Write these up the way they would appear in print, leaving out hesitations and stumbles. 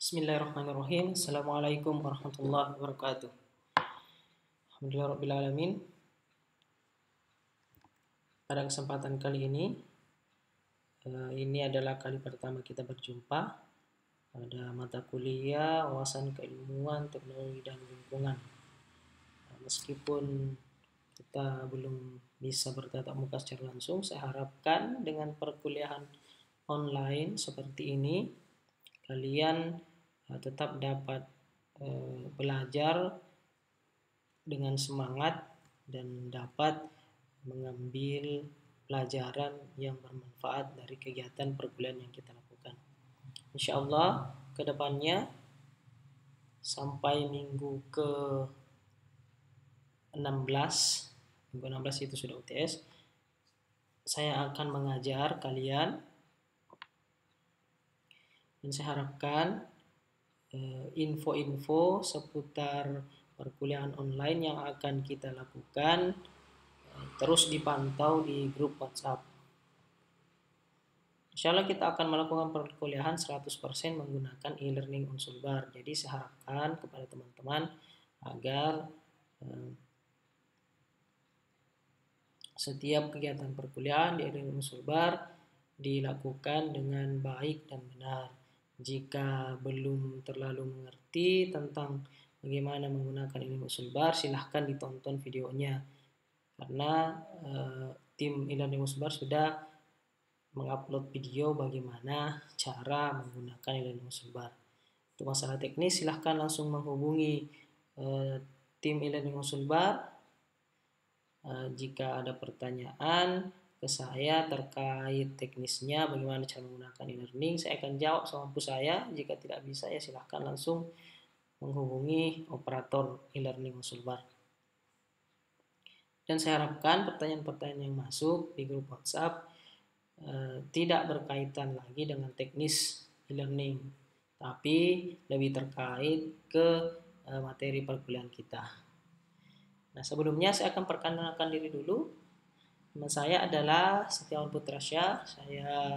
Bismillahirrahmanirrahim. Assalamualaikum warahmatullahi wabarakatuh. Alhamdulillahirrahmanirrahim. Pada kesempatan kali ini adalah kali pertama kita berjumpa pada mata kuliah wawasan keilmuan, teknologi dan lingkungan. Meskipun kita belum bisa bertatap muka secara langsung, saya harapkan dengan perkuliahan online seperti ini kalian tetap dapat belajar dengan semangat dan dapat mengambil pelajaran yang bermanfaat dari kegiatan perkuliahan yang kita lakukan. Insya Allah ke depannya sampai minggu ke-16, minggu 16 itu sudah UTS, saya akan mengajar kalian dan saya harapkan info-info seputar perkuliahan online yang akan kita lakukan terus dipantau di grup WhatsApp. Insya Allah kita akan melakukan perkuliahan 100% menggunakan e-learning Unsulbar. Jadi saya harapkan kepada teman-teman agar setiap kegiatan perkuliahan di e-learning Unsulbar dilakukan dengan baik dan benar. Jika belum terlalu mengerti tentang bagaimana menggunakan e-learning Unsulbar, silahkan ditonton videonya. Karena tim e-learning Unsulbar sudah mengupload video bagaimana cara menggunakan e-learning Unsulbar. Untuk masalah teknis, silahkan langsung menghubungi tim e-learning Unsulbar. Jika ada pertanyaan ke saya terkait teknisnya bagaimana cara menggunakan e-learning, saya akan jawab semampu saya. Jika tidak bisa, ya silahkan langsung menghubungi operator e-learning Unsulbar. Dan saya harapkan pertanyaan-pertanyaan yang masuk di grup WhatsApp tidak berkaitan lagi dengan teknis e-learning, tapi lebih terkait ke materi perkuliahan kita. Nah, sebelumnya saya akan perkenalkan diri dulu. Nama saya adalah Setiawan Putrasya. Saya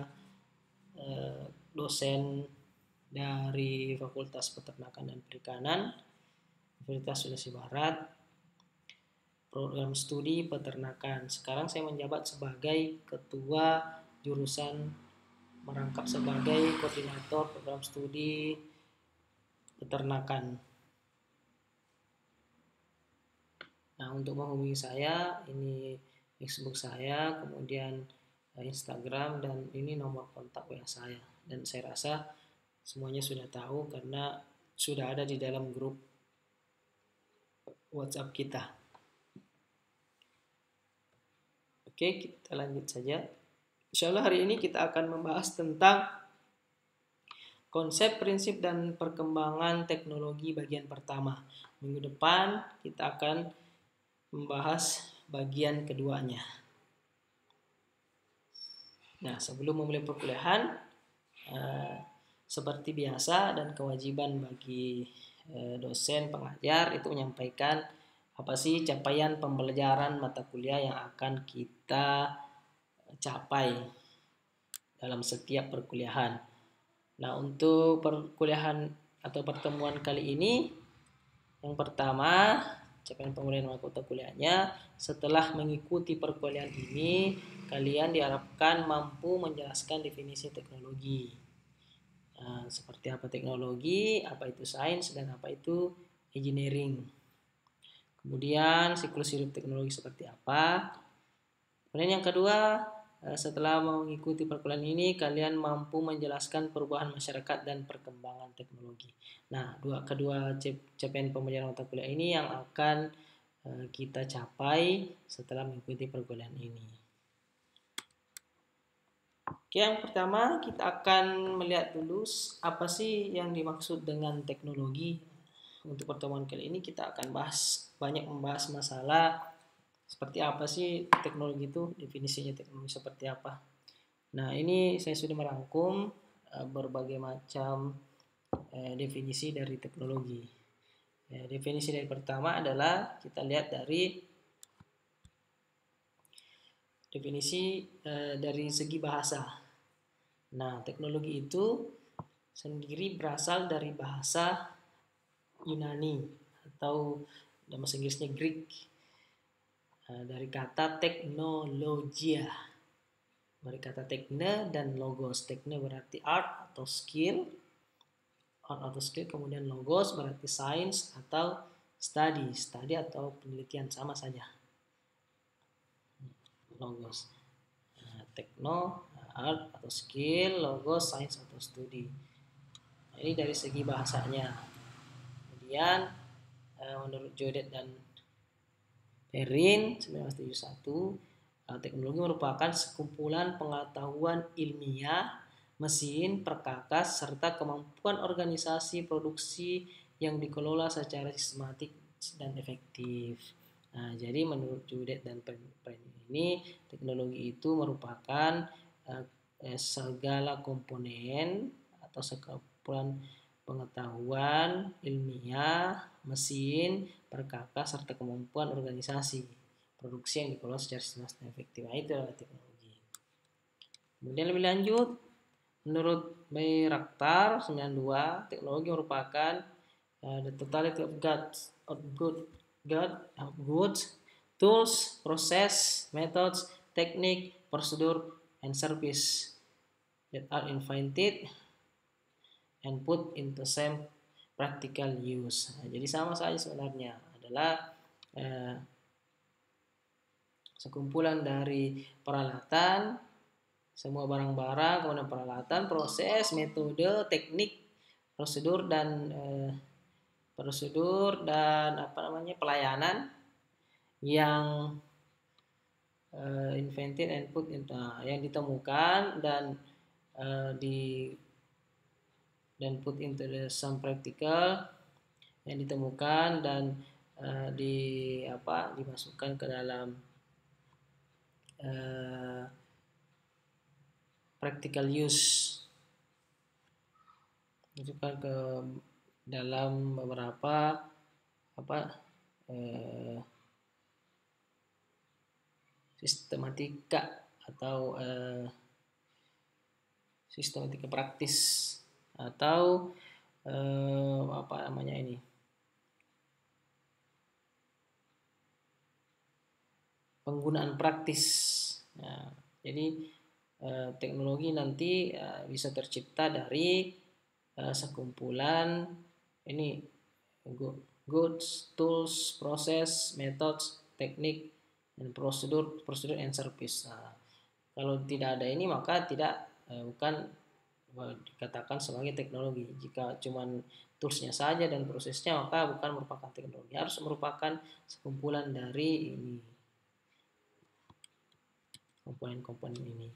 dosen dari Fakultas Peternakan dan Perikanan, Universitas Sulawesi Barat, program studi peternakan. Sekarang saya menjabat sebagai ketua jurusan, merangkap sebagai koordinator program studi peternakan. Nah, untuk menghubungi saya, ini Facebook saya, kemudian Instagram, dan ini nomor kontak WA saya. Dan saya rasa semuanya sudah tahu karena sudah ada di dalam grup WhatsApp kita. Oke, kita lanjut saja. Insya Allah hari ini kita akan membahas tentang konsep, prinsip, dan perkembangan teknologi bagian pertama. Minggu depan kita akan membahas bagian keduanya. Nah, sebelum memulai perkuliahan, seperti biasa dan kewajiban bagi dosen pengajar itu menyampaikan apa sih capaian pembelajaran mata kuliah yang akan kita capai dalam setiap perkuliahan. Nah, untuk perkuliahan atau pertemuan kali ini, yang pertama, capaian pembelajaran mata kuliahnya. Setelah mengikuti perkuliahan ini, kalian diharapkan mampu menjelaskan definisi teknologi. Seperti apa teknologi, apa itu sains, dan apa itu engineering. Kemudian siklus hidup teknologi seperti apa. Kemudian yang kedua, setelah mengikuti perkuliahan ini, kalian mampu menjelaskan perubahan masyarakat dan perkembangan teknologi. Nah, kedua capaian pembelajaran mata kuliah ini yang akan kita capai setelah mengikuti perkuliahan ini. Oke, yang pertama kita akan melihat dulu apa sih yang dimaksud dengan teknologi. Untuk pertemuan kali ini kita akan banyak membahas masalah seperti apa sih teknologi itu, definisinya teknologi seperti apa. Nah, ini saya sudah merangkum berbagai macam definisi dari teknologi. Definisi dari pertama adalah kita lihat dari definisi dari segi bahasa. Nah, teknologi itu sendiri berasal dari bahasa Yunani atau dalam bahasa Inggrisnya Greek, dari kata teknologia, dari kata tekne dan logos. Tekne berarti art atau skill, kemudian logos berarti sains atau study atau penelitian, sama saja logos. Tekno, art atau skill, logos, sains atau studi. Nah, ini dari segi bahasanya. Kemudian menurut Jodet dan Perrin 1971, teknologi merupakan sekumpulan pengetahuan ilmiah, mesin, perkakas, serta kemampuan organisasi produksi yang dikelola secara sistematik dan efektif. Nah, jadi menurut Judet dan Perrin ini, teknologi itu merupakan segala komponen atau sekumpulan pengetahuan ilmiah, mesin, perkakas, serta kemampuan organisasi produksi yang dikelola secara sistematis dan efektif. Nah, itu adalah teknologi. Kemudian lebih lanjut, menurut Bayraktar 92, teknologi merupakan the totality of goods, tools, process, methods, technique, procedure, and service that are invented and put into same practical use. Nah, jadi sama saja sebenarnya, adalah sekumpulan dari peralatan, semua barang-barang, kemudian peralatan, proses, metode, teknik, prosedur dan pelayanan yang invented and put into, yang ditemukan dan put into the some practical, yang ditemukan dan dimasukkan ke dalam practical use, dimasukkan ke dalam beberapa sistematika atau sistematika praktis atau penggunaan praktis. Nah, jadi teknologi nanti bisa tercipta dari sekumpulan ini goods, tools, process, methods, teknik, dan prosedur and service. Nah, kalau tidak ada ini maka bukan dikatakan sebagai teknologi. Jika cuman toolsnya saja dan prosesnya maka bukan merupakan teknologi. Harus merupakan sekumpulan dari ini, komponen-komponen ini.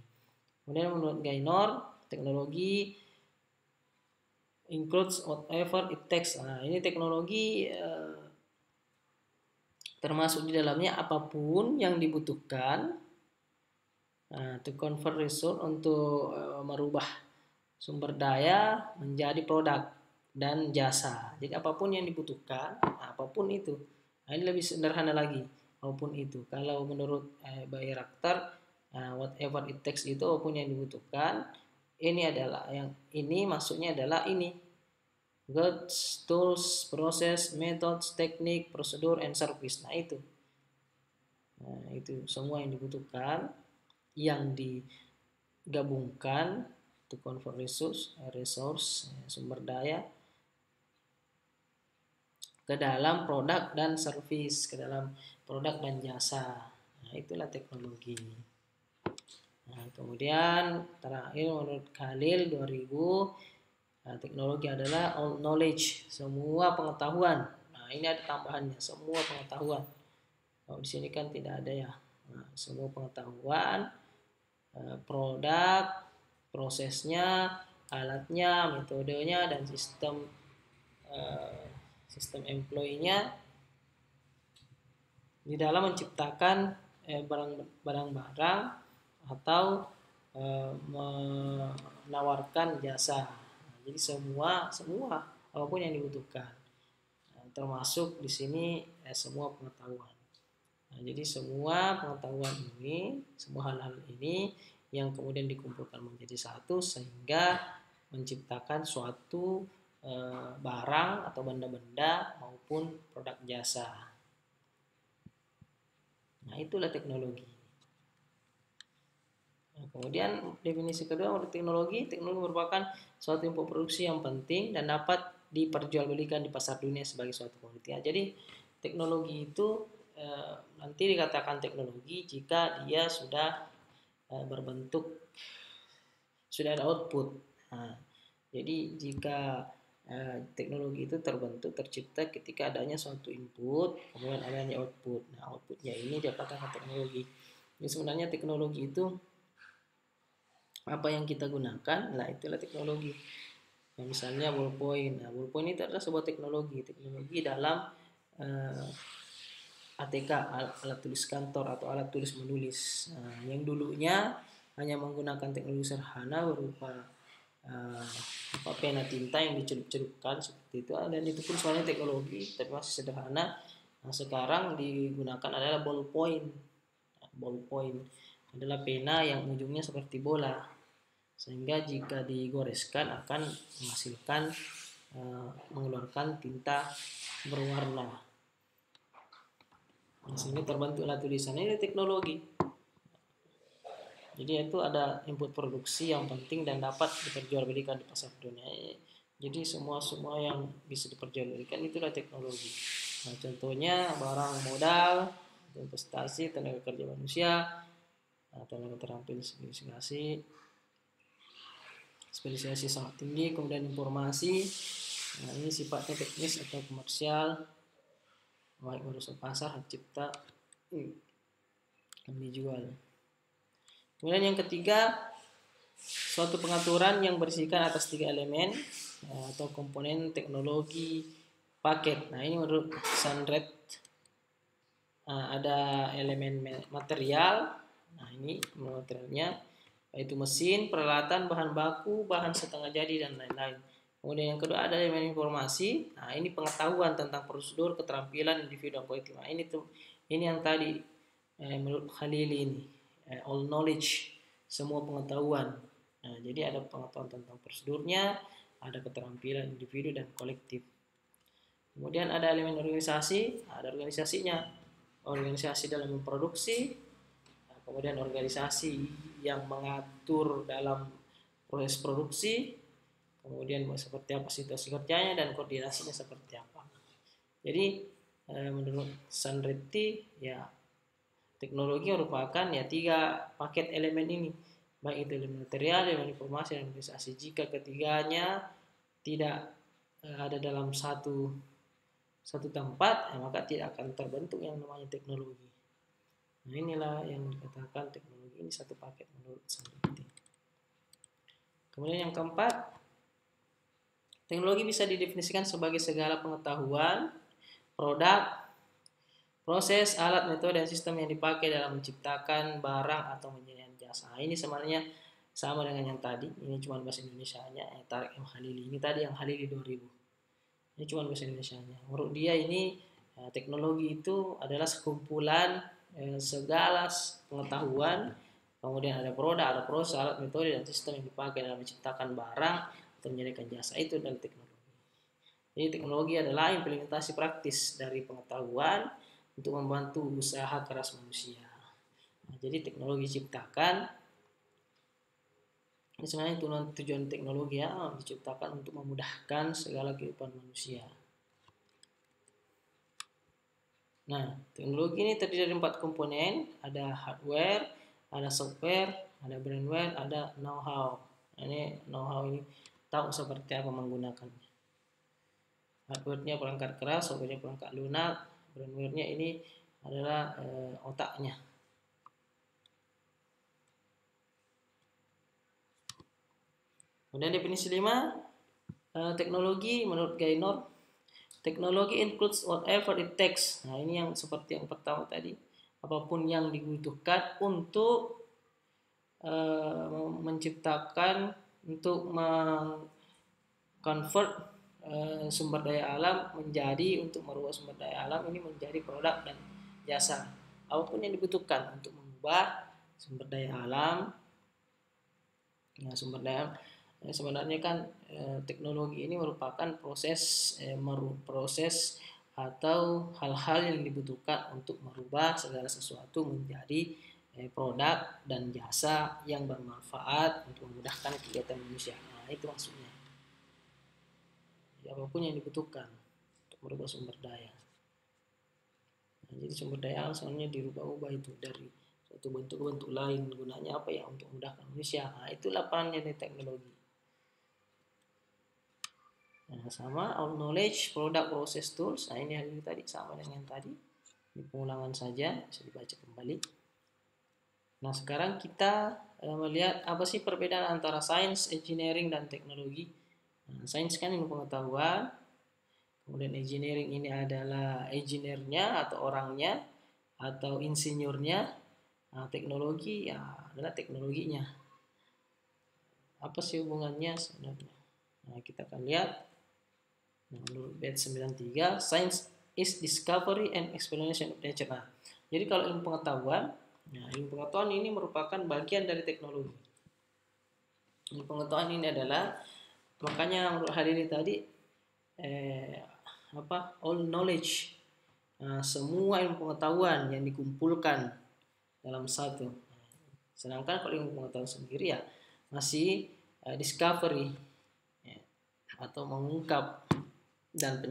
Kemudian menurut Gaynor, teknologi includes whatever it takes. Nah, ini teknologi termasuk di dalamnya apapun yang dibutuhkan to convert resource, untuk merubah sumber daya menjadi produk dan jasa. Jadi apapun yang dibutuhkan, apapun itu. Nah, ini lebih sederhana lagi, apapun itu. Kalau menurut Bayraktar, whatever it takes itu apapun yang dibutuhkan. Ini adalah maksudnya adalah ini goods, tools, process, methods, teknik, prosedur, and service. Nah, itu semua yang dibutuhkan, yang digabungkan to convert resource sumber daya ke dalam produk dan service, ke dalam produk dan jasa. Nah, itulah teknologi. Nah, kemudian terakhir menurut Khalil 2000, teknologi adalah all knowledge, semua pengetahuan. Nah, ini ada tambahannya, semua pengetahuan. Kalau di sini kan tidak ada ya. Nah, semua pengetahuan, produk, prosesnya, alatnya, metodenya, dan sistem employee-nya di dalam menciptakan barang-barang atau menawarkan jasa. Jadi semua apapun yang dibutuhkan, termasuk di sini semua pengetahuan. Nah, jadi semua pengetahuan ini, semua hal-hal ini yang kemudian dikumpulkan menjadi satu sehingga menciptakan suatu barang atau benda-benda maupun produk jasa. Nah, itulah teknologi. Nah, kemudian definisi kedua menurut teknologi merupakan suatu input produksi yang penting dan dapat diperjualbelikan di pasar dunia sebagai suatu komoditi. Jadi teknologi itu nanti dikatakan teknologi jika dia sudah berbentuk, sudah ada output. Nah, jadi jika teknologi itu tercipta ketika adanya suatu input, kemudian adanya output. Nah, outputnya ini dikatakan teknologi. Jadi sebenarnya teknologi itu apa yang kita gunakan, nah itulah teknologi. Nah, misalnya ballpoint. Nah, ballpoint itu adalah sebuah teknologi dalam ATK, alat tulis kantor atau alat tulis menulis. Nah, yang dulunya hanya menggunakan teknologi sederhana berupa pena tinta yang dicelup-celupkan seperti itu, dan itu pun soalnya teknologi tapi masih sederhana. Nah, sekarang digunakan adalah ballpoint. Ballpoint adalah pena yang ujungnya seperti bola, sehingga jika digoreskan akan menghasilkan mengeluarkan tinta berwarna, sehingga terbentuklah tulisan. Ini teknologi. Jadi itu ada input produksi yang penting dan dapat diperjualbelikan di pasar dunia. Jadi semua yang bisa diperjualbelikan itulah teknologi. Nah, contohnya barang modal, investasi, tenaga kerja manusia, tenaga terampil spesialisasi sangat tinggi, kemudian informasi. Nah, ini sifatnya teknis atau komersial, baik urusan pasar, hak cipta, yang dijual. Kemudian yang ketiga, suatu pengaturan yang bersihkan atas 3 elemen atau komponen teknologi paket. Nah, ini menurut Sandret ada elemen material. Nah, ini materialnya yaitu mesin, peralatan, bahan baku, bahan setengah jadi, dan lain-lain. Kemudian yang kedua ada elemen informasi. Nah, ini pengetahuan tentang prosedur, keterampilan individu dan kolektif. Nah, ini yang tadi menurut Khalili ini. All knowledge, semua pengetahuan. Nah, jadi ada pengetahuan tentang prosedurnya, ada keterampilan individu dan kolektif. Kemudian ada elemen organisasi, ada organisasinya, organisasi dalam memproduksi, kemudian organisasi yang mengatur dalam proses produksi, kemudian seperti apa situasi kerjanya dan koordinasinya seperti apa. Jadi menurut Sandretti ya, teknologi merupakan ya 3 paket elemen ini, baik itu elemen material, elemen informasi, dan organisasi. Jika ketiganya tidak ada dalam satu tempat, maka tidak akan terbentuk yang namanya teknologi. Nah, inilah yang dikatakan teknologi ini satu paket menurut Sandretti. Kemudian yang keempat, teknologi bisa didefinisikan sebagai segala pengetahuan, produk, proses, alat, metode, dan sistem yang dipakai dalam menciptakan barang atau menyediakan jasa. Ini sebenarnya sama dengan yang tadi. Ini cuma bahasa Indonesianya. Tarik yang Khalili. Ini tadi yang Khalili 2000. Ini cuma bahasa Indonesianya. Menurut dia ini teknologi itu adalah sekumpulan segala pengetahuan. Kemudian ada produk, ada proses, alat, metode, dan sistem yang dipakai dalam menciptakan barang atau menyediakan jasa. Itu adalah teknologi. Jadi teknologi adalah implementasi praktis dari pengetahuan untuk membantu usaha keras manusia. Nah, jadi teknologi diciptakan, ini sebenarnya tujuan teknologi ya, diciptakan untuk memudahkan segala kehidupan manusia. Nah, teknologi ini terdiri dari 4 komponen, ada hardware, ada software, ada brainware, ada know-how. Nah, ini know-how ini tahu seperti apa menggunakannya. Hardware-nya perangkat keras, software-nya perangkat lunak, brainware-nya ini adalah otaknya. Kemudian definisi 5, teknologi menurut Gaynor, teknologi includes whatever it takes. Nah, ini yang seperti yang pertama tadi, apapun yang dibutuhkan untuk menciptakan, untuk meng-convert sumber daya alam menjadi, untuk merubah sumber daya alam ini menjadi produk dan jasa. Apapun yang dibutuhkan untuk mengubah sumber daya alam, sebenarnya kan teknologi ini merupakan proses atau hal-hal yang dibutuhkan untuk merubah segala sesuatu menjadi produk dan jasa yang bermanfaat untuk memudahkan kegiatan manusia. Nah, itu maksudnya. Ya, apapun yang dibutuhkan untuk merubah sumber daya. Nah, jadi sumber daya alam sebenarnya dirubah-ubah itu dari suatu bentuk ke bentuk lain. Gunanya apa ya? Untuk memudahkan manusia. Nah, itulah perannya dari teknologi. Nah, sama all knowledge, product, process, tools. Nah, ini hal ini tadi sama dengan tadi. Ini pengulangan saja, bisa dibaca kembali. Nah, sekarang kita melihat apa sih perbedaan antara sains, engineering, dan teknologi. Nah, sains kan ilmu pengetahuan, kemudian engineering ini adalah engineer-nya atau orangnya, atau insinyurnya. Nah, teknologi ya adalah teknologinya. Apa sih hubungannya sebenarnya? Nah, kita akan lihat. Nah, menurut bed 93, science is discovery and explanation of nature. Nah, jadi kalau ilmu pengetahuan, nah, ilmu pengetahuan ini merupakan bagian dari teknologi. Ilmu pengetahuan ini adalah, makanya menurut hal ini tadi all knowledge, semua ilmu pengetahuan yang dikumpulkan dalam satu. Sedangkan kalau ilmu pengetahuan sendiri ya masih discovery ya, atau mengungkap dan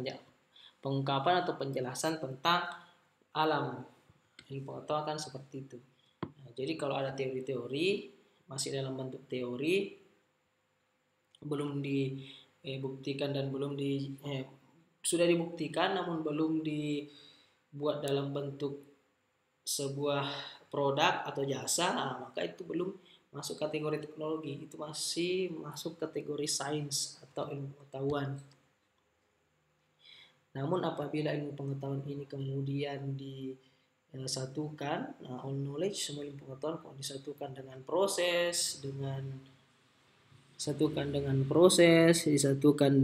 pengungkapan atau penjelasan tentang alam. Ilmu pengetahuan kan seperti itu. Nah, jadi kalau ada teori-teori masih dalam bentuk teori, belum dibuktikan dan sudah dibuktikan namun belum dibuat dalam bentuk sebuah produk atau jasa, nah, maka itu belum masuk kategori teknologi, itu masih masuk kategori sains atau ilmu pengetahuan. Namun apabila ilmu pengetahuan ini kemudian disatukan, nah, all knowledge, semua ilmu pengetahuan kalau disatukan dengan proses, disatukan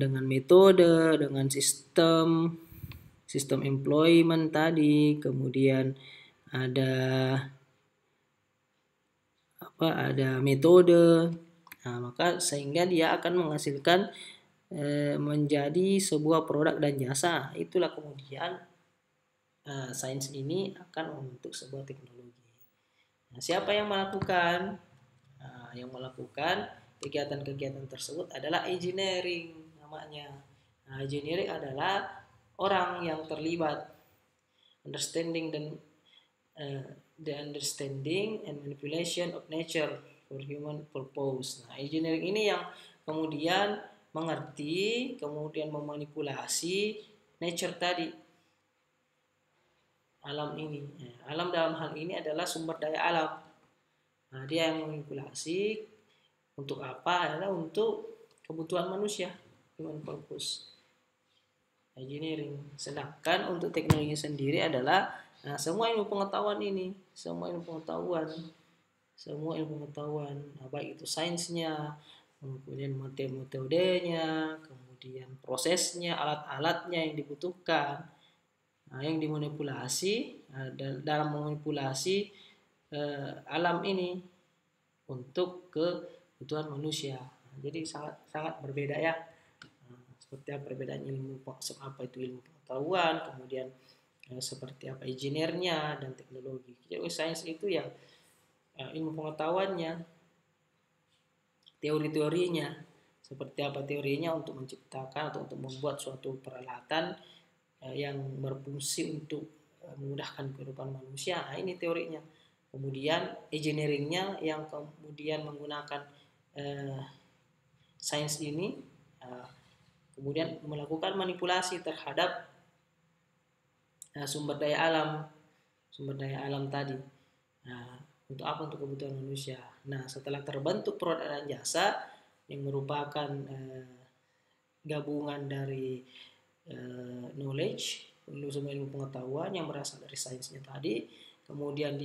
dengan metode, dengan sistem employment tadi, kemudian ada metode. Nah, maka sehingga dia akan menghasilkan menjadi sebuah produk dan jasa. Itulah kemudian sains ini akan membentuk sebuah teknologi. Nah, siapa yang melakukan? Yang melakukan kegiatan-kegiatan tersebut adalah engineering namanya. Nah, engineering adalah orang yang terlibat understanding the understanding and manipulation of nature for human purpose. Nah, engineering ini yang kemudian mengerti, kemudian memanipulasi nature tadi, alam ini. Alam dalam hal ini adalah sumber daya alam. Nah, dia yang memanipulasi untuk apa? Adalah untuk kebutuhan manusia, human purpose engineering. Sedangkan untuk teknologi sendiri adalah semua ilmu pengetahuan ini, semua ilmu pengetahuan, baik itu sainsnya, kemudian metodenya, kemudian prosesnya, alat-alatnya yang dibutuhkan, yang dimanipulasi dalam memanipulasi alam ini untuk kebutuhan manusia. Jadi sangat berbeda ya. Seperti apa perbedaan apa itu ilmu pengetahuan, kemudian seperti apa engineer-nya dan teknologi. Jadi sains itu yang ilmu pengetahuannya, teori-teorinya, seperti apa teorinya untuk menciptakan atau untuk membuat suatu peralatan yang berfungsi untuk memudahkan kehidupan manusia. Nah, ini teorinya. Kemudian engineering-nya yang kemudian menggunakan sains ini kemudian melakukan manipulasi terhadap sumber daya alam tadi. Nah, untuk apa? Untuk kebutuhan manusia. Nah, setelah terbentuk produk dan jasa yang merupakan gabungan dari knowledge, semua ilmu pengetahuan yang berasal dari sainsnya tadi, kemudian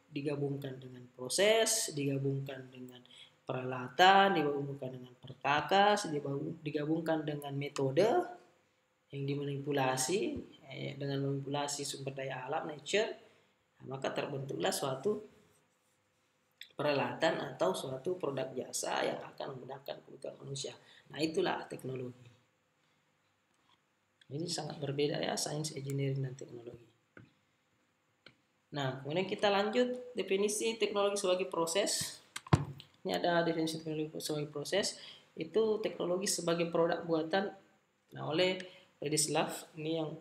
digabungkan dengan proses, digabungkan dengan peralatan, digabungkan dengan perkakas, digabungkan dengan metode yang dimanipulasi dengan manipulasi sumber daya alam nature, maka terbentuklah suatu peralatan atau suatu produk jasa yang akan memudahkan kebutuhan manusia. Nah, itulah teknologi. Ini sangat berbeda ya, sains, engineering, dan teknologi. Nah, kemudian kita lanjut definisi teknologi sebagai proses. Ini ada definisi teknologi sebagai proses. Itu teknologi sebagai produk buatan oleh Ladislav, ini yang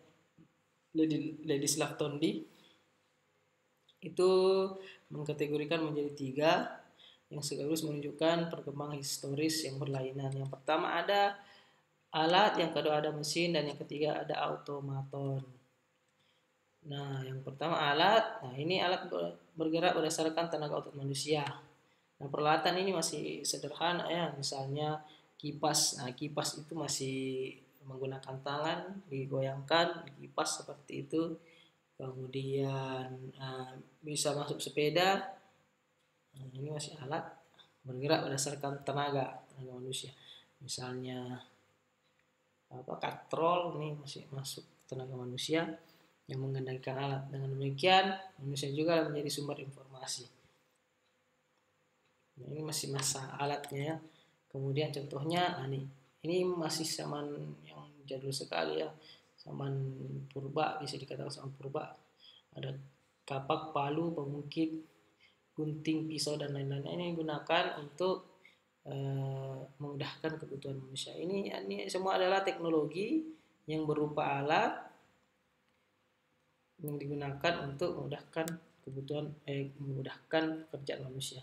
Ladislav Tondi itu mengkategorikan menjadi 3 yang sekaligus menunjukkan perkembangan historis yang berlainan. Yang pertama ada alat, yang kedua ada mesin, dan yang ketiga ada automaton. Nah, yang pertama alat. Nah, ini alat bergerak berdasarkan tenaga otot manusia. Nah, peralatan ini masih sederhana ya, misalnya kipas. Nah, kipas itu masih menggunakan tangan, digoyangkan, kipas seperti itu. Kemudian bisa masuk sepeda. Nah, ini masih alat bergerak berdasarkan tenaga manusia. Misalnya katrol ini masih masuk tenaga manusia yang mengendalikan alat. Dengan demikian manusia juga menjadi sumber informasi. Nah, ini masih masa alatnya ya. Kemudian contohnya ini masih zaman yang jadul sekali ya. Zaman purba, bisa dikatakan zaman purba. Ada kapak, palu, pengukit, gunting, pisau, dan lain-lain. Ini digunakan untuk memudahkan kebutuhan manusia. Ini semua adalah teknologi yang berupa alat yang digunakan untuk memudahkan kebutuhan memudahkan pekerjaan manusia.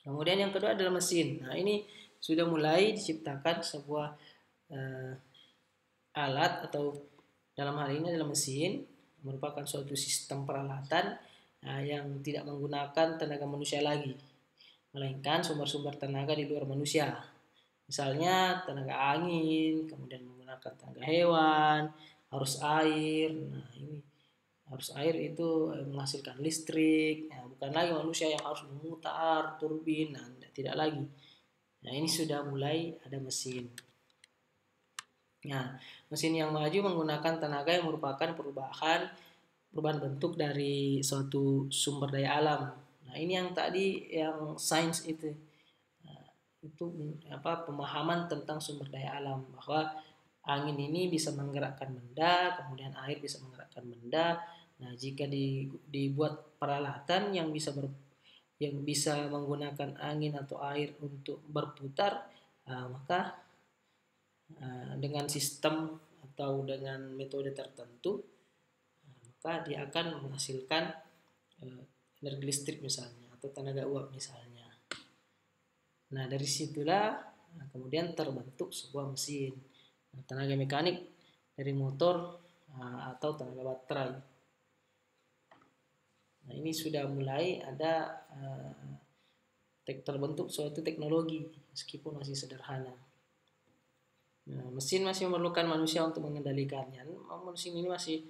Kemudian yang kedua adalah mesin. Nah, ini sudah mulai diciptakan sebuah alat, atau dalam hal ini adalah mesin, merupakan suatu sistem peralatan yang tidak menggunakan tenaga manusia lagi, melainkan sumber-sumber tenaga di luar manusia. Misalnya tenaga angin, kemudian menggunakan tenaga hewan, arus air. Nah, ini arus air itu menghasilkan listrik. Nah, bukan lagi manusia yang harus memutar turbin. Nah, tidak lagi. Nah, ini sudah mulai ada mesin. Nah, mesin yang maju menggunakan tenaga yang merupakan perubahan bentuk dari suatu sumber daya alam. Nah, ini yang tadi yang sains itu. Nah, itu pemahaman tentang sumber daya alam, bahwa angin ini bisa menggerakkan benda, kemudian air bisa menggerakkan benda. Nah, jika dibuat peralatan yang bisa menggunakan angin atau air untuk berputar, maka dengan sistem atau dengan metode tertentu, maka dia akan menghasilkan energi listrik misalnya, atau tenaga uap misalnya. Nah, dari situlah kemudian terbentuk sebuah mesin. Nah, tenaga mekanik dari motor atau tenaga baterai. Nah, ini sudah mulai ada terbentuk suatu teknologi meskipun masih sederhana. Nah, mesin masih memerlukan manusia untuk mengendalikannya. Mesin ini masih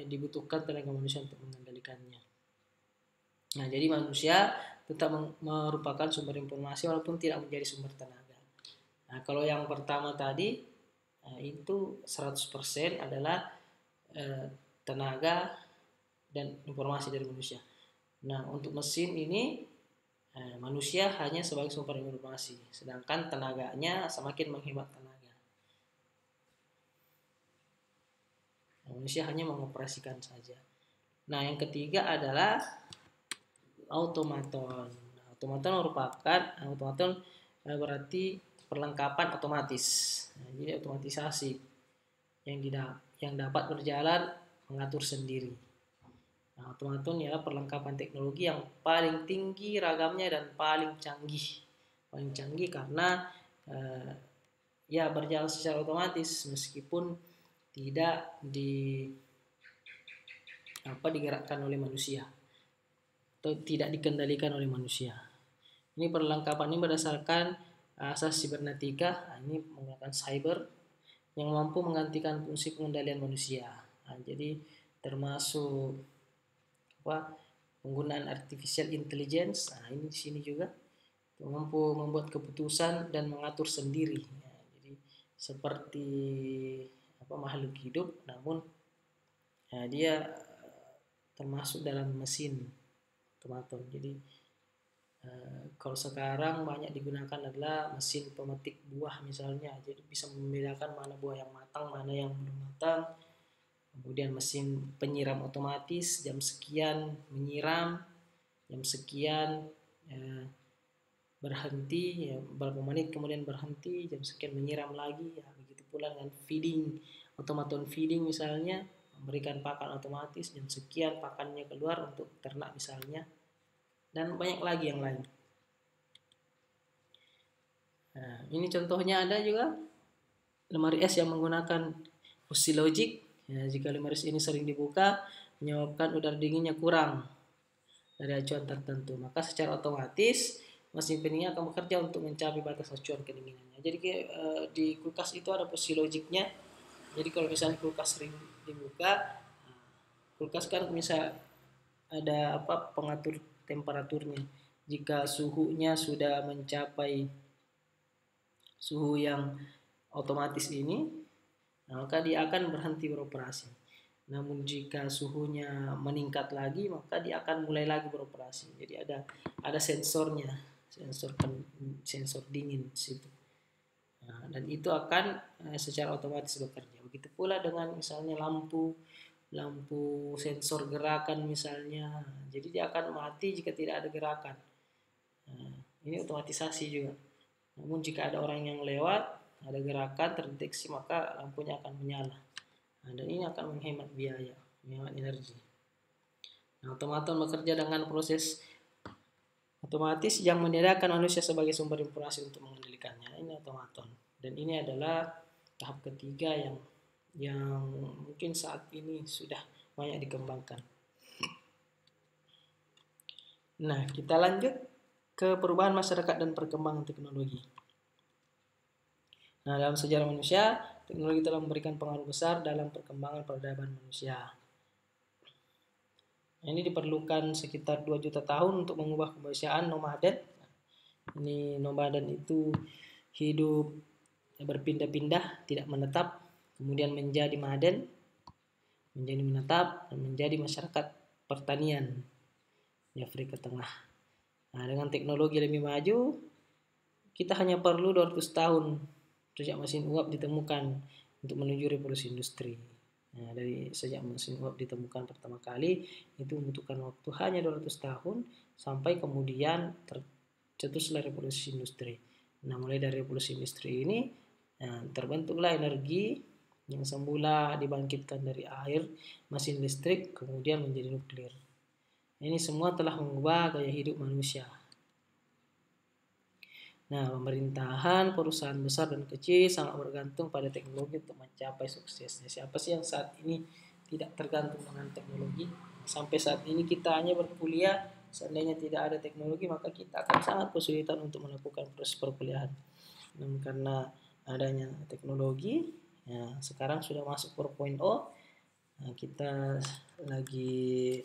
dibutuhkan tenaga manusia untuk mengendalikannya. Nah, jadi manusia tetap merupakan sumber informasi walaupun tidak menjadi sumber tenaga. Nah, kalau yang pertama tadi itu 100% adalah tenaga dan informasi dari manusia. Nah, untuk mesin ini manusia hanya sebagai sumber informasi, sedangkan tenaganya semakin menghemat tenaga. Manusia hanya mengoperasikan saja. Nah, yang ketiga adalah automaton. Automaton berarti perlengkapan otomatis. Nah, jadi otomatisasi yang dapat berjalan mengatur sendiri. Nah, automaton ialah perlengkapan teknologi yang paling tinggi ragamnya dan paling canggih. Paling canggih karena berjalan secara otomatis meskipun tidak digerakkan oleh manusia atau tidak dikendalikan oleh manusia. Ini perlengkapan ini berdasarkan asas sibernetika. Ini menggunakan cyber yang mampu menggantikan fungsi pengendalian manusia. Nah, jadi termasuk penggunaan artificial intelligence. Nah, ini di sini juga mampu membuat keputusan dan mengatur sendiri. Nah, jadi seperti makhluk hidup, namun dia termasuk dalam mesin. otomaton. Jadi kalau sekarang banyak digunakan adalah mesin pemetik buah misalnya, jadi bisa membedakan mana buah yang matang, mana yang belum matang. Kemudian mesin penyiram otomatis, jam sekian menyiram, jam sekian berhenti, ya, berapa menit kemudian berhenti, jam sekian menyiram lagi. Ya, begitu pula dengan feeding, otomaton feeding misalnya, memberikan pakan otomatis, jam sekian pakannya keluar untuk ternak misalnya, dan banyak lagi yang lain. Nah, ini contohnya ada juga lemari es yang menggunakan fusi logic. Ya, jika lemari es ini sering dibuka, menyebabkan udara dinginnya kurang dari acuan tertentu, maka secara otomatis mesin pendingin akan bekerja untuk mencapai batas acuan kedinginannya. Jadi di kulkas itu ada fusi logicnya. Jadi kalau misalnya kulkas sering dibuka, kulkas kan bisa ada pengatur temperaturnya. Jika suhunya sudah mencapai suhu yang otomatis ini, maka dia akan berhenti beroperasi. Namun jika suhunya meningkat lagi, maka dia akan mulai lagi beroperasi. Jadi ada sensornya, sensor dingin situ. Nah, dan itu akan secara otomatis bekerja. Begitu pula dengan misalnya lampu sensor gerakan misalnya. Jadi dia akan mati jika tidak ada gerakan. Nah, ini otomatisasi juga. Namun jika ada orang yang lewat, ada gerakan terdeteksi, maka lampunya akan menyala. Nah, dan ini akan menghemat biaya, menghemat energi. Nah, otomaton bekerja dengan proses otomatis yang menyediakan manusia sebagai sumber informasi untuk mengendalikannya. Ini otomaton. Dan ini adalah tahap ketiga yang mungkin saat ini sudah banyak dikembangkan. Nah, kita lanjut ke perubahan masyarakat dan perkembangan teknologi. Nah, dalam sejarah manusia, teknologi telah memberikan pengaruh besar dalam perkembangan peradaban manusia. Nah, ini diperlukan sekitar 2 juta tahun untuk mengubah kebiasaan nomaden. Ini nomaden itu hidup berpindah-pindah, tidak menetap, kemudian menjadi maden, menjadi menetap, dan menjadi masyarakat pertanian di Afrika Tengah. Nah, dengan teknologi lebih maju, kita hanya perlu 200 tahun sejak mesin uap ditemukan untuk menuju revolusi industri. Nah, dari sejak mesin uap ditemukan pertama kali, itu membutuhkan waktu hanya 200 tahun sampai kemudian tercetuslah revolusi industri. Nah, mulai dari revolusi industri ini, terbentuklah energi yang semula dibangkitkan dari air, mesin listrik, kemudian menjadi nuklir. Ini semua telah mengubah gaya hidup manusia. Nah, pemerintahan, perusahaan besar dan kecil sangat bergantung pada teknologi untuk mencapai suksesnya. Siapa sih yang saat ini tidak tergantung dengan teknologi? Sampai saat ini kita hanya berkuliah, seandainya tidak ada teknologi, maka kita akan sangat kesulitan untuk melakukan proses perkuliahan. Namun karena adanya teknologi, ya, sekarang sudah masuk 4.0, nah, kita lagi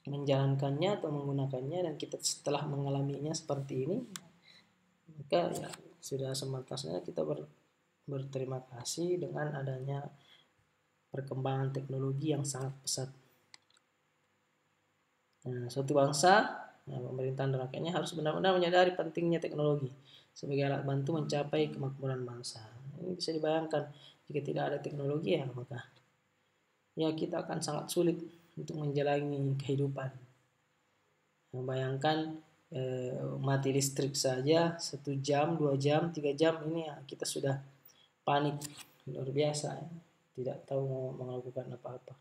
menjalankannya atau menggunakannya, dan kita setelah mengalaminya seperti ini, maka ya sudah semantasnya kita berterima kasih dengan adanya perkembangan teknologi yang sangat pesat. Nah, suatu bangsa, pemerintahan dan rakyatnya harus benar-benar menyadari pentingnya teknologi sebagai alat bantu mencapai kemakmuran bangsa. Ini bisa dibayangkan, jika tidak ada teknologi, ya maka ya kita akan sangat sulit untuk menjalani kehidupan. Nah, bayangkan mati listrik saja 1 jam, 2 jam, 3 jam, ini ya kita sudah panik luar biasa, ya. Tidak tahu mau melakukan apa-apa.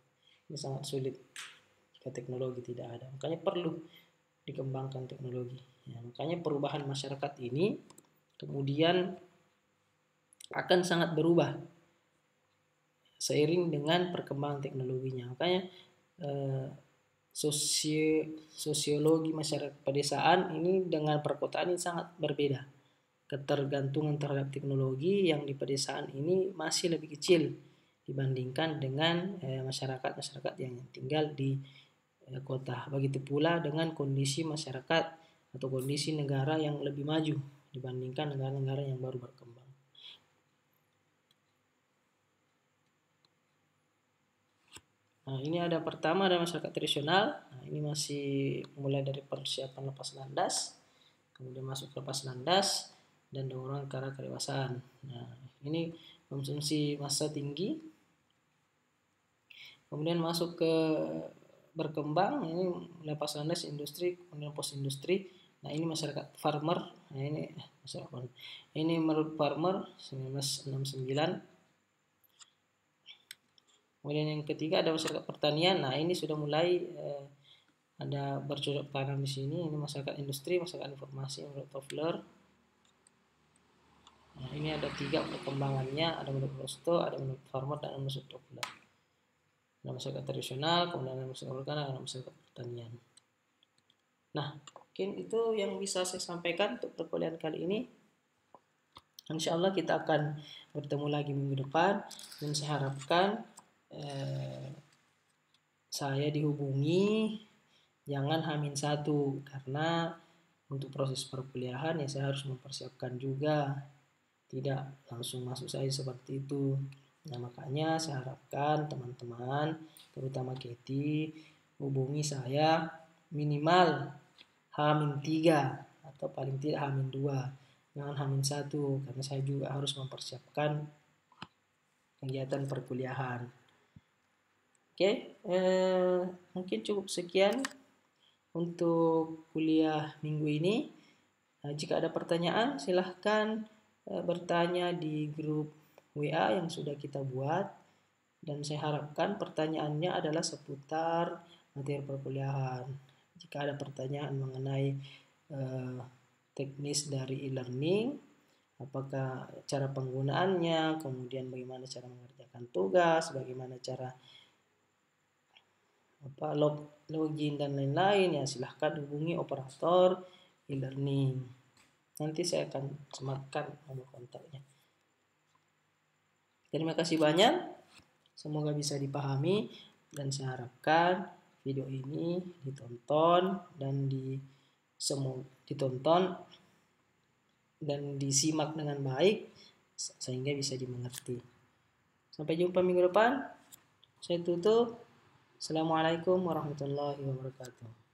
Ini sangat sulit jika teknologi tidak ada. Makanya perlu dikembangkan teknologi. Ya, makanya perubahan masyarakat ini kemudian akan sangat berubah seiring dengan perkembangan teknologinya. Makanya sosiologi masyarakat pedesaan ini dengan perkotaan ini sangat berbeda. Ketergantungan terhadap teknologi yang di pedesaan ini masih lebih kecil dibandingkan dengan masyarakat yang tinggal di kota. Begitu pula dengan kondisi masyarakat atau kondisi negara yang lebih maju dibandingkan negara-negara yang baru berkembang. Nah, ini ada pertama ada masyarakat tradisional. Nah, ini masih mulai dari persiapan lepas landas, kemudian masuk ke lepas landas dan dorong ke arah kedewasaan. Nah, ini konsumsi massa tinggi, kemudian masuk ke berkembang, ini lepas landas industri, kemudian post industri. Nah, ini masyarakat farmer. Nah, ini masyarakat farmer. Ini menurut farmer 1969. Kemudian yang ketiga ada masyarakat pertanian. Nah, ini sudah mulai ada bercocok tanam di sini. Ini masyarakat industri, masyarakat informasi menurut Toffler. Nah, ini ada 3 perkembangannya, ada menurut Rosto, ada menurut Farmer, dan ada menurut Toffler. Ada masyarakat tradisional, kemudian ada masyarakat organik, ada masyarakat pertanian. Nah, mungkin itu yang bisa saya sampaikan untuk perkuliahan kali ini. Insya Allah kita akan bertemu lagi minggu depan, dan saya harapkan saya dihubungi jangan H-1, karena untuk proses perkuliahan ya saya harus mempersiapkan juga, tidak langsung masuk saja seperti itu. Nah, makanya saya harapkan teman-teman, terutama Keti, hubungi saya minimal H-3 atau paling tidak H-2, jangan H-1, karena saya juga harus mempersiapkan kegiatan perkuliahan. Oke, mungkin cukup sekian untuk kuliah minggu ini. Jika ada pertanyaan, silahkan bertanya di grup WA yang sudah kita buat. Dan saya harapkan pertanyaannya adalah seputar materi perkuliahan. Jika ada pertanyaan mengenai teknis dari e-learning, apakah cara penggunaannya, kemudian bagaimana cara mengerjakan tugas, bagaimana cara login dan lain-lain, ya silahkan hubungi operator e-learning. Nanti saya akan sematkan nomor kontaknya. Terima kasih banyak. Semoga bisa dipahami, dan saya harapkan video ini ditonton dan disimak dengan baik sehingga bisa dimengerti. Sampai jumpa minggu depan. Saya tutup. Assalamualaikum warahmatullahi wabarakatuh.